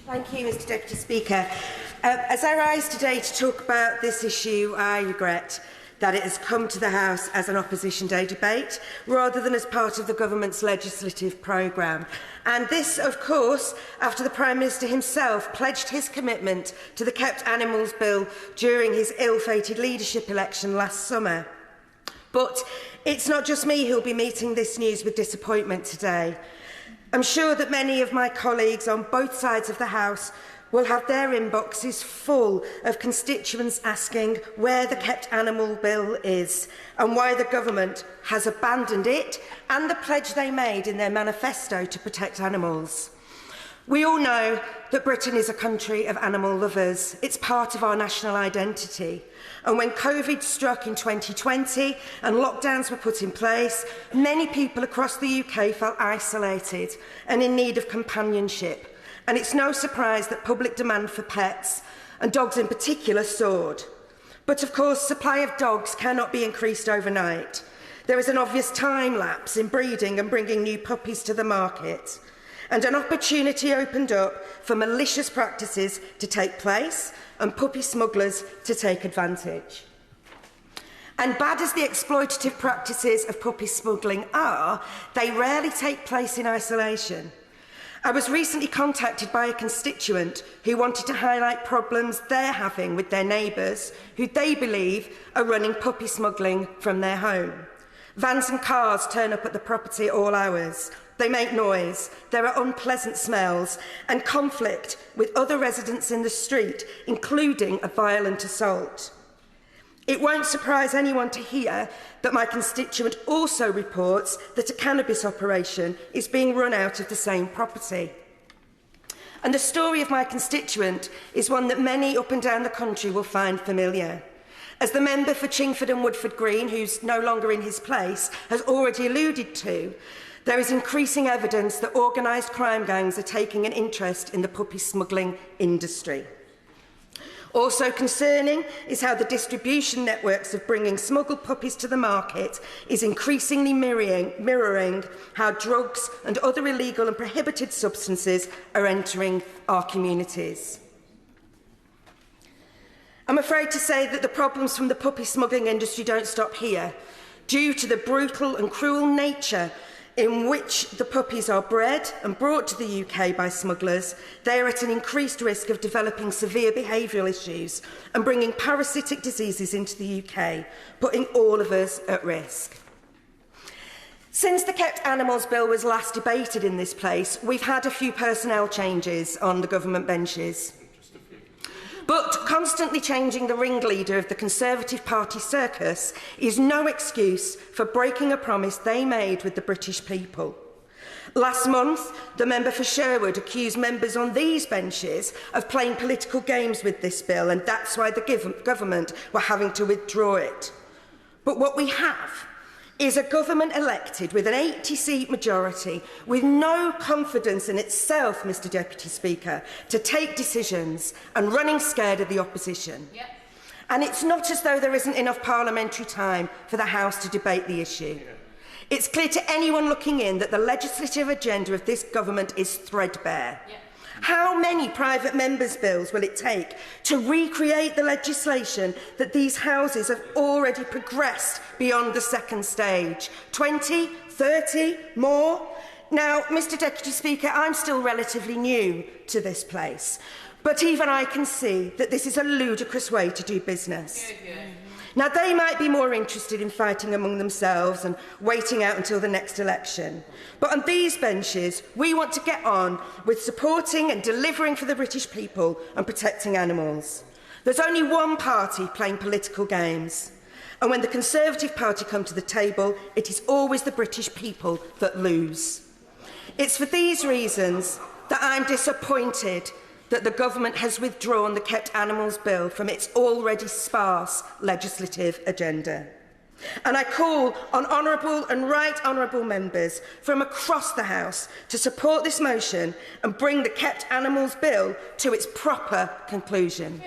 Thank you, Mr Deputy Speaker. As I rise today to talk about this issue, I regret that it has come to the House as an Opposition Day debate rather than as part of the Government's legislative programme. And this, of course, after the Prime Minister himself pledged his commitment to the Kept Animals Bill during his ill-fated leadership election last summer. But it's not just me who will be meeting this news with disappointment today. I'm sure that many of my colleagues on both sides of the House will have their inboxes full of constituents asking where the Kept Animal Bill is and why the Government has abandoned it and the pledge they made in their manifesto to protect animals. We all know that Britain is a country of animal lovers. It's part of our national identity. And when COVID struck in 2020 and lockdowns were put in place, many people across the UK felt isolated and in need of companionship. And it's no surprise that public demand for pets, and dogs in particular, soared. But of course, supply of dogs cannot be increased overnight. There is an obvious time lapse in breeding and bringing new puppies to the market. And an opportunity opened up for malicious practices to take place and puppy smugglers to take advantage. And bad as the exploitative practices of puppy smuggling are, they rarely take place in isolation. I was recently contacted by a constituent who wanted to highlight problems they're having with their neighbours who they believe are running puppy smuggling from their home. Vans and cars turn up at the property at all hours. They make noise, there are unpleasant smells and conflict with other residents in the street, including a violent assault. It won't surprise anyone to hear that my constituent also reports that a cannabis operation is being run out of the same property. And the story of my constituent is one that many up and down the country will find familiar. As the member for Chingford and Woodford Green, who's no longer in his place, has already alluded to, there is increasing evidence that organised crime gangs are taking an interest in the puppy smuggling industry. Also concerning is how the distribution networks of bringing smuggled puppies to the market is increasingly mirroring how drugs and other illegal and prohibited substances are entering our communities. I'm afraid to say that the problems from the puppy smuggling industry don't stop here. Due to the brutal and cruel nature in which the puppies are bred and brought to the UK by smugglers, they are at an increased risk of developing severe behavioural issues and bringing parasitic diseases into the UK, putting all of us at risk. Since the Kept Animals Bill was last debated in this place, we've had a few personnel changes on the government benches. But constantly changing the ringleader of the Conservative Party circus is no excuse for breaking a promise they made with the British people. Last month, the member for Sherwood accused members on these benches of playing political games with this bill, and that's why the government were having to withdraw it. But what we have is a government elected with an 80-seat majority with no confidence in itself, Mr Deputy Speaker, to take decisions and running scared of the opposition. Yep. And it's not as though there isn't enough parliamentary time for the House to debate the issue. Yeah. It's clear to anyone looking in that the legislative agenda of this government is threadbare. Yep. How many private members' bills will it take to recreate the legislation that these houses have already progressed beyond the second stage? 20, 30, more? Now, Mr Deputy Speaker, I'm still relatively new to this place, but even I can see that this is a ludicrous way to do business. Now, they might be more interested in fighting among themselves and waiting out until the next election. But on these benches, we want to get on with supporting and delivering for the British people and protecting animals. There's only one party playing political games. And when the Conservative Party come to the table, it is always the British people that lose. It's for these reasons that I'm disappointed that the government has withdrawn the Kept Animals Bill from its already sparse legislative agenda. And I call on honourable and right honourable members from across the House to support this motion and bring the Kept Animals Bill to its proper conclusion.